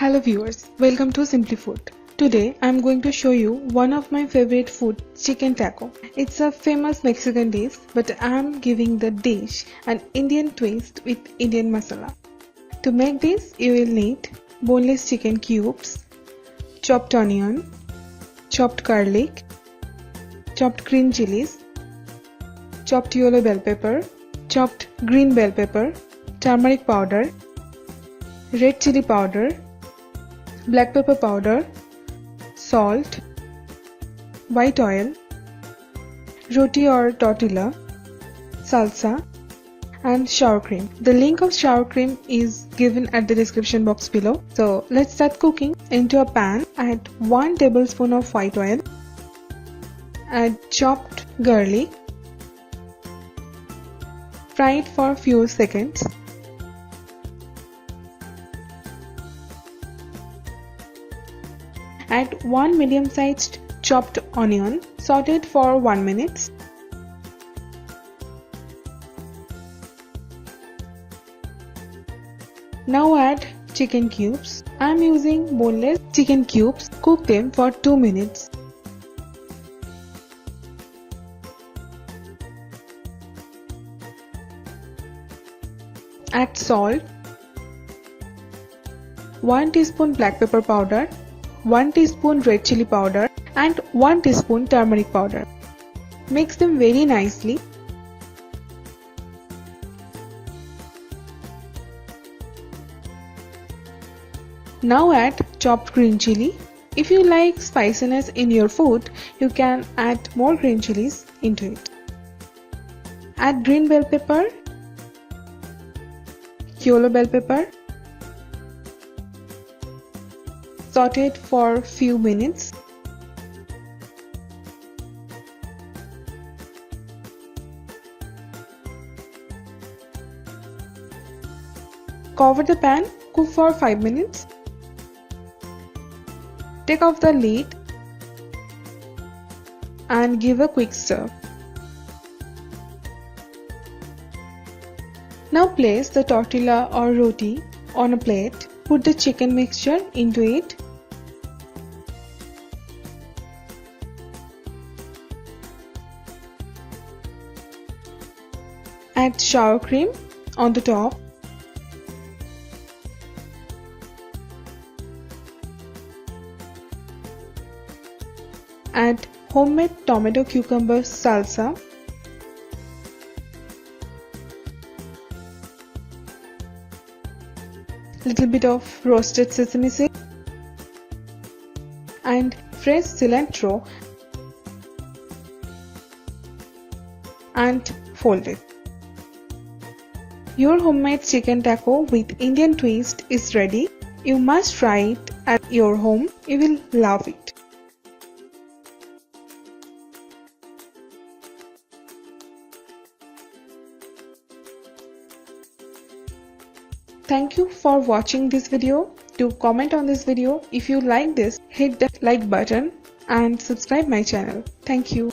Hello viewers, welcome to Simply Food. Today I am going to show you one of my favorite food, chicken taco. It's a famous Mexican dish, but I am giving the dish an Indian twist with Indian masala. To make this, you will need boneless chicken cubes, chopped onion, chopped garlic, chopped green chilies, chopped yellow bell pepper, chopped green bell pepper, turmeric powder, red chilli powder, black pepper powder, salt, white oil, roti or tortilla, salsa, and sour cream. The link of sour cream is given at the description box below. So let's start cooking. Into a pan, add 1 tablespoon of white oil, add chopped garlic, fry it for a few seconds. Add 1 medium-sized chopped onion, sauteed for 1 minute. Now add chicken cubes. I am using boneless chicken cubes. Cook them for 2 minutes. Add salt, 1 teaspoon black pepper powder, 1 teaspoon red chilli powder and 1 teaspoon turmeric powder. Mix them very nicely. Now add chopped green chilli. If you like spiciness in your food, you can add more green chilies into it. Add green bell pepper, yellow bell pepper. Saute it for few minutes. Cover the pan, cook for 5 minutes. Take off the lid and give a quick stir. Now place the tortilla or roti on a plate. Put the chicken mixture into it. Add sour cream on the top. Add homemade tomato cucumber salsa. Little bit of roasted sesame seed and fresh cilantro and fold it. Your homemade chicken taco with Indian twist is ready. You must try it at your home. You will love it. Thank you for watching this video. Do comment on this video. If you like this, hit the like button and subscribe my channel. Thank you.